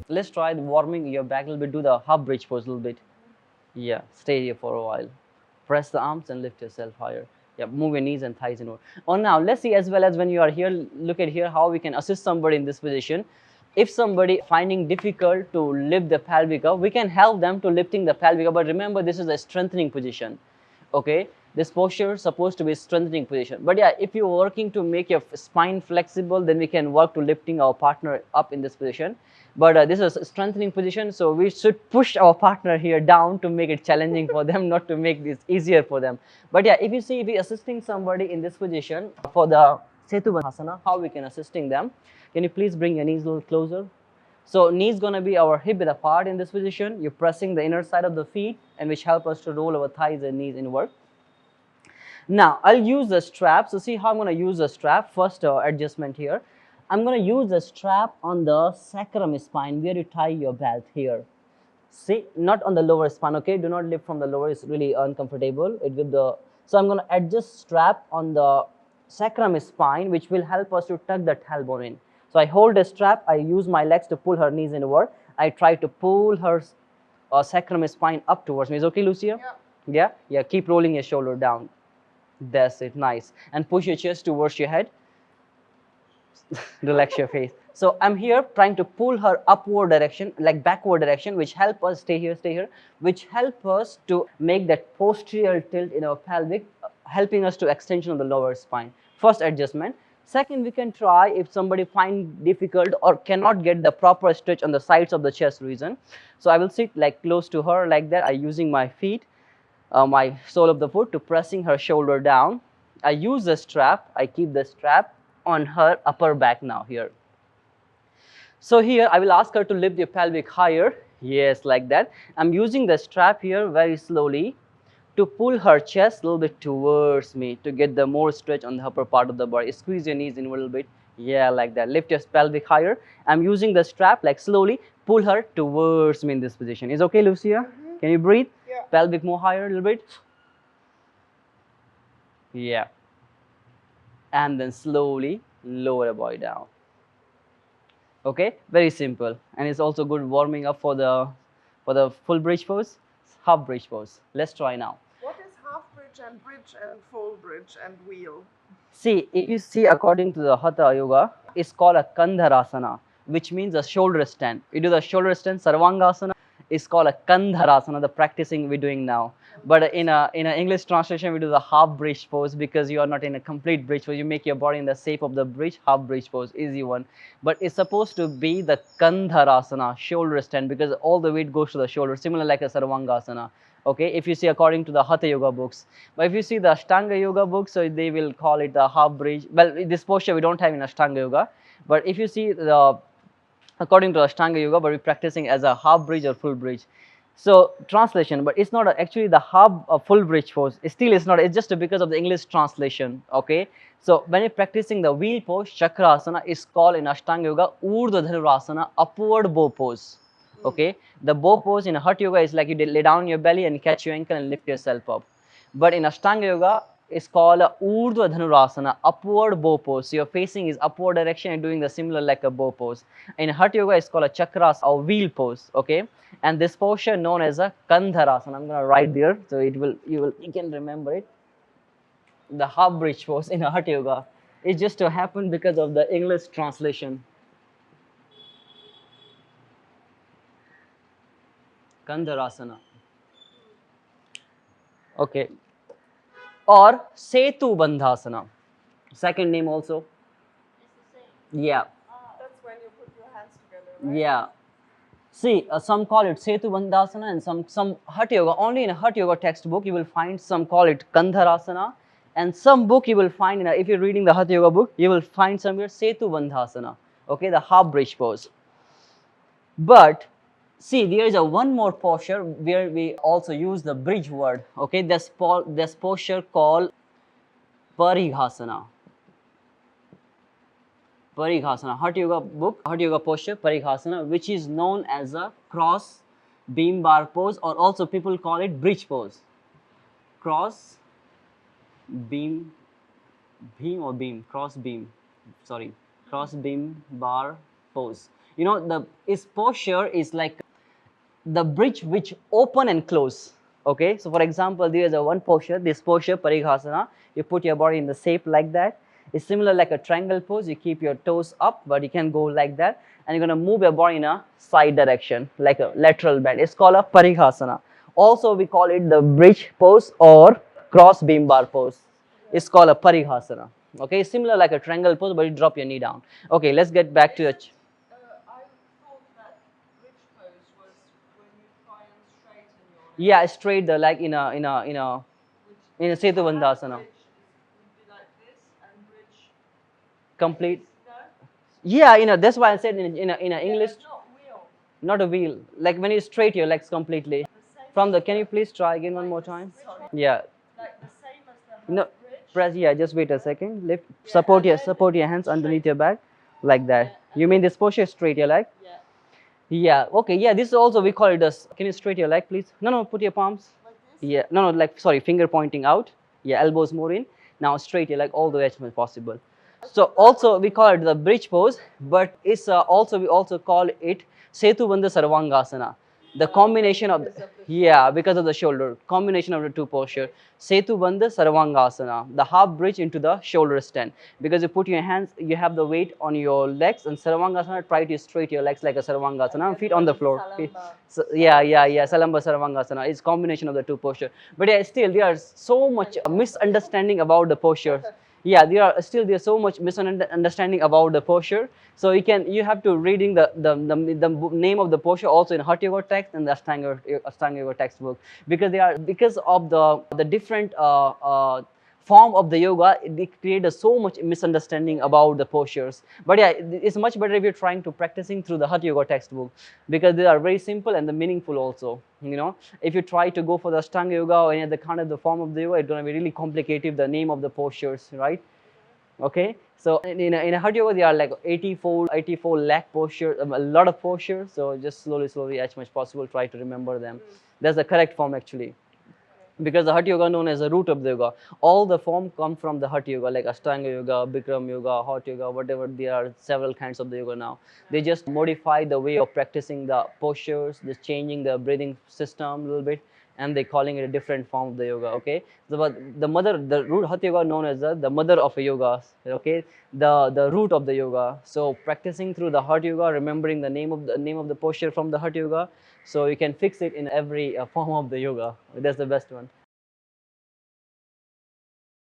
Let's try warming your back a little bit. Do the half bridge pose a little bit. Yeah, stay here for a while. Press the arms and lift yourself higher. Yeah, move your knees and thighs inward. Now let's see, as well as when you are here, look at here how we can assist somebody in this position. If somebody finding difficult to lift the pelvic up, we can help them to lifting the pelvic up. But remember, this is a strengthening position. Okay, this posture is supposed to be a strengthening position. But yeah, if you're working to make your spine flexible, then we can work to lifting our partner up in this position. But this is a strengthening position, so we should push our partner here down to make it challenging for them, not to make this easier for them. But yeah, if you see, if we're assisting somebody in this position for the Setu Bandhasana, how we can assisting them. Can you please bring your knees a little closer? So knees gonna be our hip width apart in this position. You're pressing the inner side of the feet, and which help us to roll our thighs and knees inward. Now I'll use the strap. So see how I'm gonna use the strap. First adjustment here. I'm going to use the strap on the sacrum spine where you tie your belt here. See, not on the lower spine, okay? Do not lift from the lower, it's really uncomfortable. So I'm going to adjust strap on the sacrum spine, which will help us to tuck the tailbone in. So I hold the strap, I use my legs to pull her knees inward. I try to pull her sacrum spine up towards me. Is okay, Lucia? Yeah? Yeah, keep rolling your shoulder down. That's it, nice. And push your chest towards your head. Relax your face. So I'm here trying to pull her upward direction, like backward direction, which help us stay here, which help us to make that posterior tilt in our pelvic, helping us to extension of the lower spine. First adjustment. Second, we can try if somebody find difficult or cannot get the proper stretch on the sides of the chest region. So I will sit like close to her like that. I using my feet, my sole of the foot to pressing her shoulder down. I use the strap. I keep the strap on her upper back now here. So here I will ask her to lift your pelvic higher. Yes, like that. I'm using the strap here very slowly to pull her chest a little bit towards me to get the more stretch on the upper part of the body. Squeeze your knees in a little bit. Yeah, like that. Lift your pelvic higher. I'm using the strap like slowly pull her towards me in this position. Is okay, Lucia? Can you breathe? Yeah. Pelvic more higher a little bit. Yeah. And then slowly lower the body down. Okay, very simple, and it's also good warming up for the full bridge pose, half bridge pose. Let's try now. What is half bridge and full bridge and wheel? See, if you see according to the Hatha Yoga, it's called a Khandarasana, which means a shoulder stand. You do the shoulder stand, Sarvangasana. It's called a Khandarasana, the practicing we're doing now. But in a English translation, we do the half bridge pose because you are not in a complete bridge pose. You make your body in the shape of the bridge, half bridge pose, easy one. But it's supposed to be the Khandarasana, shoulder stand, because all the weight goes to the shoulder, similar like a Sarvangasana. Okay, if you see according to the Hatha Yoga books. But if you see the Ashtanga Yoga books, so they will call it the half bridge. Well, this posture we don't have in Ashtanga Yoga. But if you see according to Ashtanga Yoga, but we're practicing as a half bridge or full bridge. So translation, but it's not actually the half full bridge pose. It's not. It's just because of the English translation. Okay. So when you're practicing the wheel pose, Chakrasana is called in Ashtanga Yoga 𝗧𝗲𝗰𝗵𝗲𝗏, upward bow pose. Okay. The bow pose in Hatha Yoga is like you lay down your belly and catch your ankle and lift yourself up. But in Ashtanga Yoga, it's called 𝗧𝗲𝗰𝗵𝗲𝗏, upward bow pose. So your facing is upward direction and doing the similar like a bow pose. In Hatha Yoga, it's called a chakras or wheel pose. Okay, and this posture known as a Khandarasana. I'm gonna write there so you can remember it. The half bridge pose in Hatha Yoga. It just happened because of the English translation. Khandarasana. Okay. Or Setu Bandhasana. Second name also. It's the same. Yeah. That's when you put your hands together, right? Yeah. See, some call it Setu Bandhasana and some Hatha Yoga. Only in a Hatha Yoga textbook you will find some call it Khandarasana, and some book you will find if you're reading the Hatha Yoga book, you will find somewhere Setu Bandhasana. Okay, the half bridge pose. But see, there is one more posture where we also use the bridge word. Okay, this posture called Parighasana. Parighasana, Hatha Yoga book, Hatha Yoga posture, Parighasana, which is known as a cross beam bar pose, or also people call it bridge pose. Cross beam beam or beam, cross beam, sorry, cross beam bar pose. You know, its posture is like the bridge which open and close. Okay, so for example, there is a one posture, this posture Parighasana. You put your body in the shape like that. It's similar like a triangle pose. You keep your toes up, but you can go like that, and you're going to move your body in a side direction like a lateral bend. It's called a Parighasana. Also we call it the bridge pose or cross beam bar pose. It's called a Parighasana. Okay, similar like a triangle pose, but you drop your knee down. Okay, let's get back to your I thought that bridge pose was when you try and straighten your leg. yeah, straight the leg in a Setu Bandhasana. Bridge would be like this and bridge. Complete. No? Yeah, that's why I said in a English, Not wheel. not a wheel. Like when you straight your legs completely. From the, can you please try again one more time? Yeah. Like the same as the No, bridge. press. Yeah, just wait a second. Lift. Support your hands underneath your back, like that. You mean this posture is straight your leg? Yeah. Yeah. Okay. Yeah. This is also we call it as. Can you straight your leg, please? No. Put your palms. Like this? Yeah. No. Like sorry, finger pointing out. Yeah. Elbows more in. Now straight your leg all the way as much as possible. So also we call it the bridge pose, but it's we also call it Setu Bandha Sarvangasana. The combination of because of the shoulder, combination of the two posture. Setu Bandha Sarvangasana, the half bridge into the shoulder stand. Because you put your hands, you have the weight on your legs, and Sarvangasana, try to straight your legs like a Sarvangasana, feet on the floor. So, Salamba Sarvangasana. It's combination of the two posture. But yeah, still there are so much misunderstanding about the posture. Yeah, there's so much misunderstanding about the posture. So you have to reading the name of the posture also in Hatha Yoga text and the Ashtanga Yoga textbook, because of the different form of the yoga, it created so much misunderstanding about the postures. But yeah, it's much better if you're trying to practicing through the Hatha Yoga textbook, because they are very simple and the meaningful also. If you try to go for the Ashtanga Yoga or any other kind of the form of the yoga, it's going to be really complicated, the name of the postures, right? Okay, so in a Hatha Yoga there are like 84 lakh postures, a lot of postures. So just slowly as much as possible try to remember them. That's the correct form actually, because the Hatha Yoga known as the root of the yoga. All the form come from the Hatha Yoga, like Ashtanga Yoga, Bikram Yoga, Hot Yoga, whatever. There are several kinds of the yoga now. They just modify the way of practicing the postures, just changing the breathing system a little bit, and they calling it a different form of the yoga. Okay, so but the root Hatha Yoga known as the mother of a yoga. Okay, the root of the yoga. So practicing through the Hatha Yoga, remembering the name of the posture from the Hatha Yoga, so you can fix it in every form of the yoga. That's the best one.